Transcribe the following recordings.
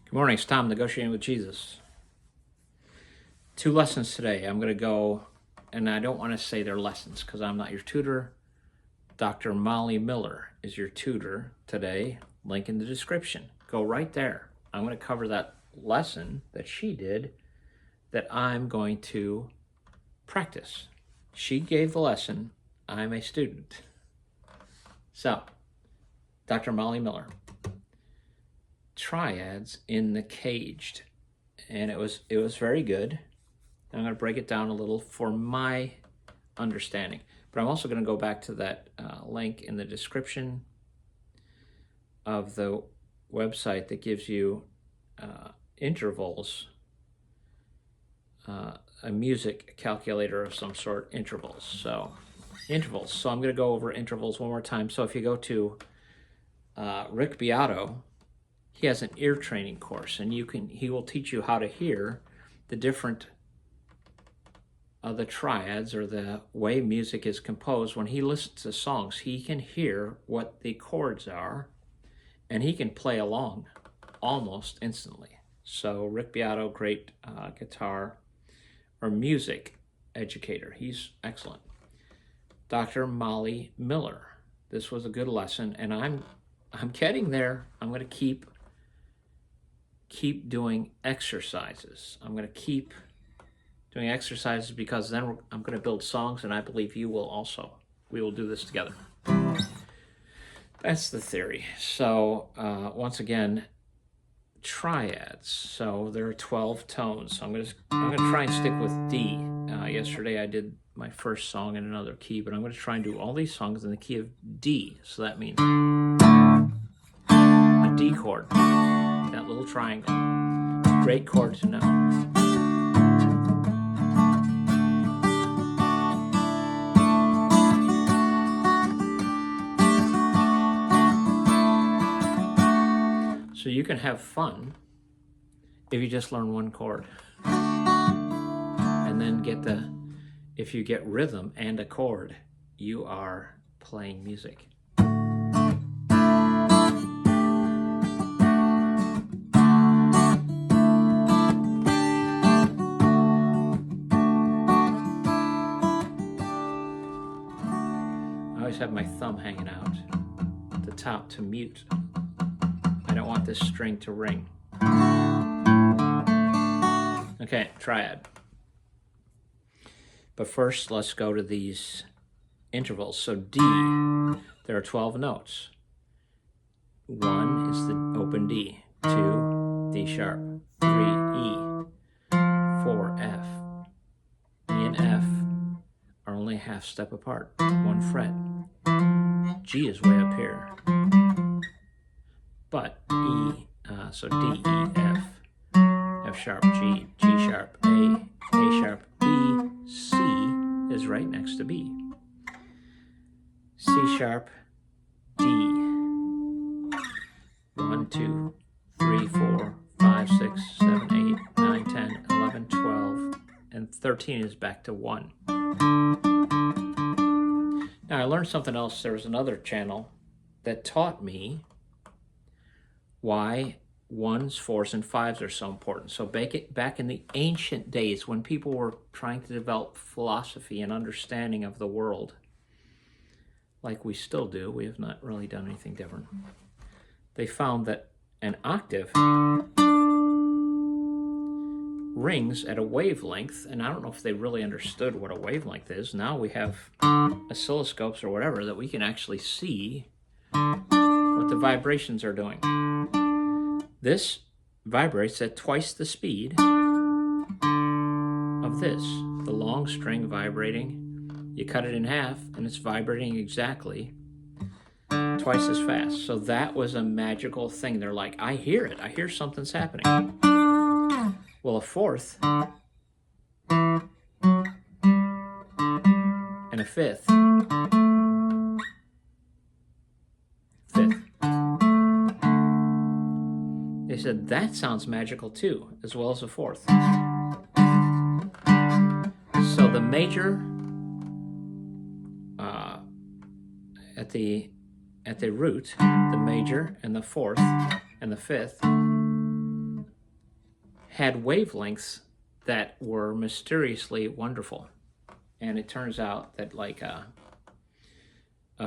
Good morning, it's Tom, Negotiating with Jesus. 2 lessons today. I'm going to go, and I don't want to say they're lessons because I'm not your tutor. Dr. Molly Miller is your tutor today. Link in the description. Go right there. I'm going to cover that lesson that she did that I'm going to practice. She gave the lesson. I'm a student. So, Dr. Molly Miller. Triads in the Caged, and it was very good. I'm going to break it down a little for my understanding, but I'm also going to go back to that link in the description of the website that gives you intervals, a music calculator of some sort, intervals. So I'm going to go over intervals one more time. So if you go to Rick Beato, he has an ear training course, and he will teach you how to hear the different the triads, or the way music is composed. When he listens to songs, he can hear what the chords are, and he can play along almost instantly. So Rick Beato, great guitar or music educator. He's excellent. Dr. Molly Miller. This was a good lesson, and I'm getting there. I'm going to keep doing exercises. I'm going to keep doing exercises because then I'm going to build songs, and I believe you will also. We will do this together. That's the theory. So once again, triads. So there are 12 tones. So I'm going to try and stick with D. Yesterday I did my first song in another key, but I'm going to try and do all these songs in the key of D. So that means a D chord. That little triangle. Great chord to know. So you can have fun if you just learn one chord. And then if you get rhythm and a chord, you are playing music. I always have my thumb hanging out at the top to mute. I don't want this string to ring. Okay, triad. But first, let's go to these intervals. So D, there are 12 notes. 1 is the open D. 2, D sharp. 3, E. 4, F. E and F are only a half step apart, 1 fret. G is way up here. But E, so D, E, F, F sharp, G, G sharp, A sharp, B, C is right next to B. C sharp, D. 1, 2, 3, 4, 5, 6, 7, 8, 9, 10, 11, 12, and 13 is back to 1. Now I learned something else. There was another channel that taught me why 1s, 4s, and 5s are so important. So back in the ancient days, when people were trying to develop philosophy and understanding of the world, like we still do, we have not really done anything different. They found that an octave rings at a wavelength, and I don't know if they really understood what a wavelength is. Now we have oscilloscopes or whatever that we can actually see what the vibrations are doing. This vibrates at twice the speed of this. The long string vibrating, you cut it in half and it's vibrating exactly twice as fast. So that was a magical thing. They're like, I hear it. I hear something's happening. Well, a fourth and a fifth. They said that sounds magical too, as well as a fourth. So the major at the root, the major and the fourth and the fifth had wavelengths that were mysteriously wonderful. And it turns out that like a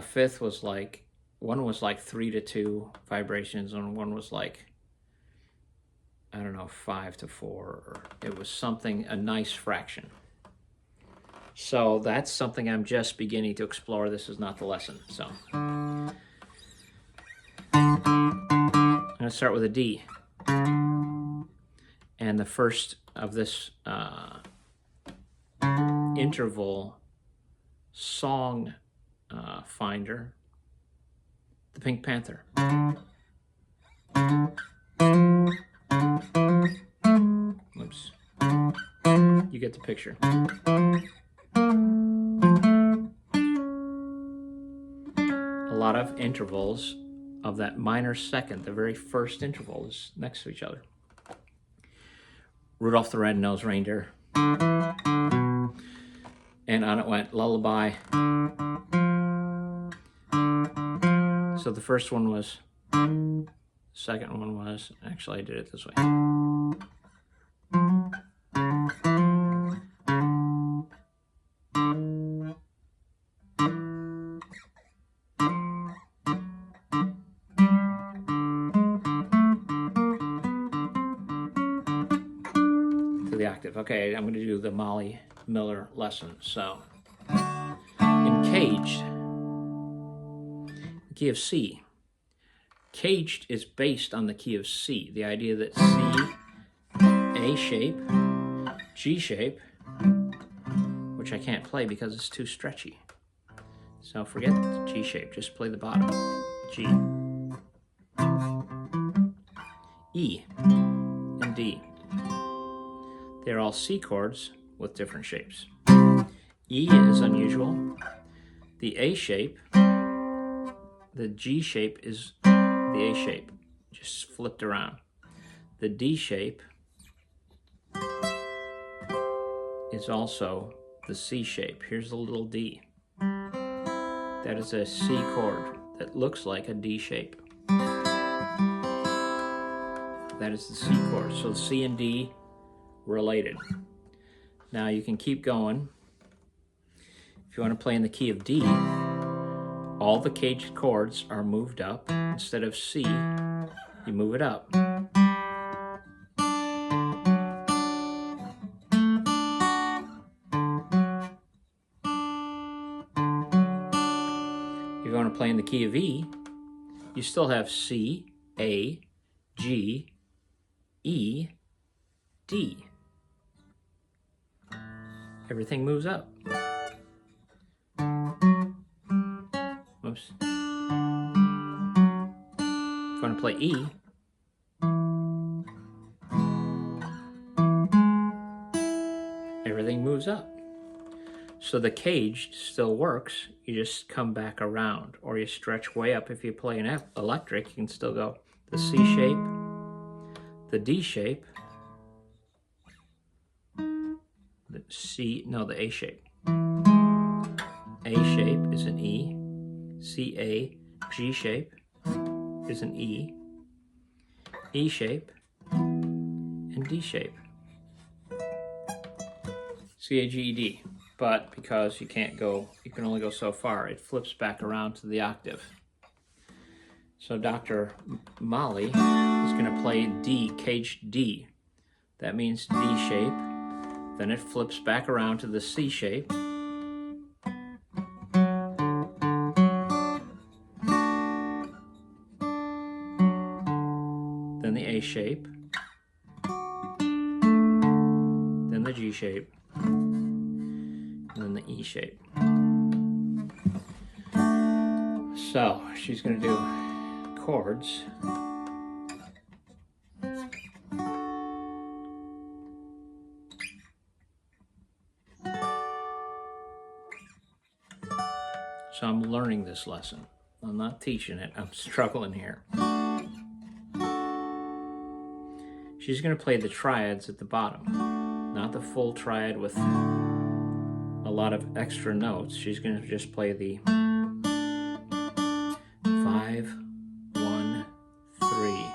fifth was like, one was like 3 to 2 vibrations, and one was like, I don't know, 5 to 4, or it was something, a nice fraction. So that's something I'm just beginning to explore. This is not the lesson. So I'm going to start with a D. And the first of this interval song finder, the Pink Panther. Oops. You get the picture. A lot of intervals of that minor second, the very first interval, is next to each other. Rudolph the Red-Nosed Reindeer. And on it went Lullaby. So the first one was, second one was, actually I did it this way. To the octave. Okay, I'm going to do the Molly Miller lesson. So, in Caged, key of C. Caged is based on the key of C. The idea that C, A shape, G shape, which I can't play because it's too stretchy. So forget the G shape, just play the bottom. G, E, and D. They're all C chords with different shapes. E is unusual. The A shape, the G shape is the A shape, just flipped around. The D shape is also the C shape. Here's the little D. That is a C chord that looks like a D shape. That is the C chord. So C and D related. Now you can keep going. If you want to play in the key of D, all the caged chords are moved up. Instead of C, you move it up. If you want to play in the key of E, you still have C, A, G, E, D. Everything moves up. Oops. If you want to play E, everything moves up. So the caged still works, you just come back around, or you stretch way up. If you play an electric, you can still go the C shape, the D shape, the A shape. A shape is an E, C, A, G shape is an E, E shape, and D shape. C, A, G, E, D. But because you can't go, you can only go so far, it flips back around to the octave. So Dr. Molly is going to play D, caged D. That means D shape. Then it flips back around to the C shape. Then the A shape. Then the G shape. And then the E shape. So she's going to do chords. So I'm learning this lesson. I'm not teaching it. I'm struggling here. She's going to play the triads at the bottom, not the full triad with a lot of extra notes. She's going to just play the 5, 1, 3.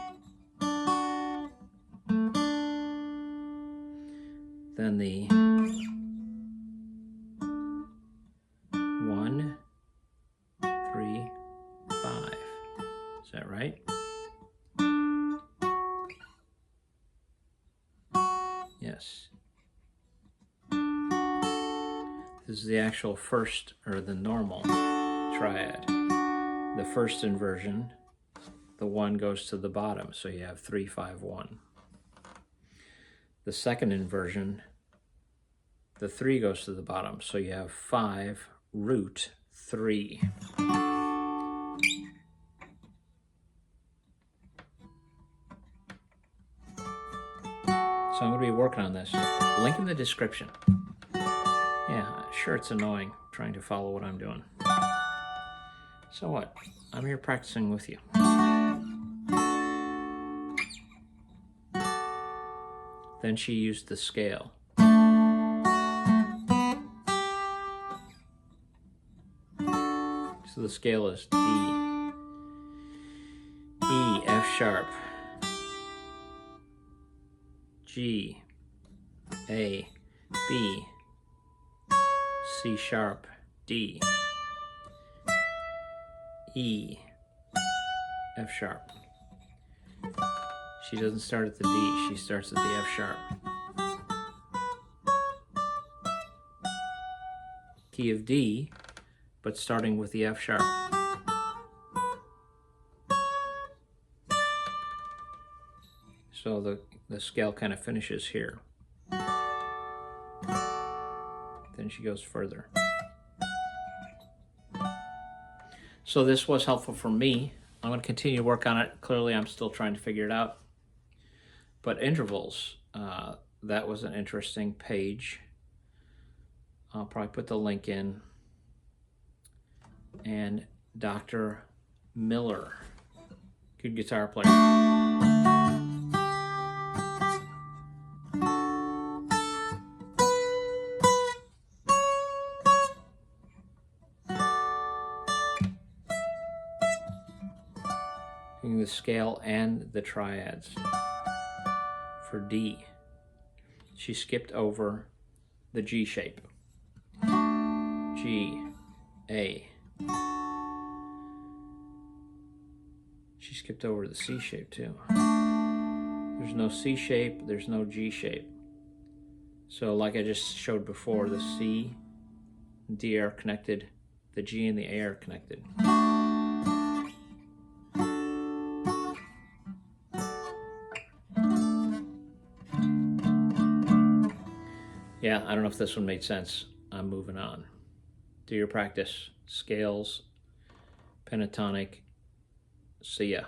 then the 1, 3, 5. Is that right? Yes. This is the actual first, or the normal triad. The first inversion, the 1 goes to the bottom, so you have 3, 5, 1. The second inversion, the 3 goes to the bottom, so you have 5 root 3. So I'm going to be working on this. Link in the description. Yeah, sure, it's annoying trying to follow what I'm doing. So what? I'm here practicing with you. Then she used the scale. So the scale is D, E, F sharp, G, A, B, C sharp, D, E, F sharp. She doesn't start at the D, she starts at the F sharp. Key of D, but starting with the F sharp. So the scale kind of finishes here. Then she goes further. So this was helpful for me. I'm going to continue to work on it. Clearly, I'm still trying to figure it out. But intervals, that was an interesting page. I'll probably put the link in. And Dr. Miller, good guitar player. The scale and the triads. For D, she skipped over the G shape. G, A. She skipped over the C shape too. There's no C shape, there's no G shape. So like I just showed before, the C and D are connected, the G and the A are connected. Yeah, I don't know if this one made sense. I'm moving on. Do your practice. Scales, pentatonic. See ya.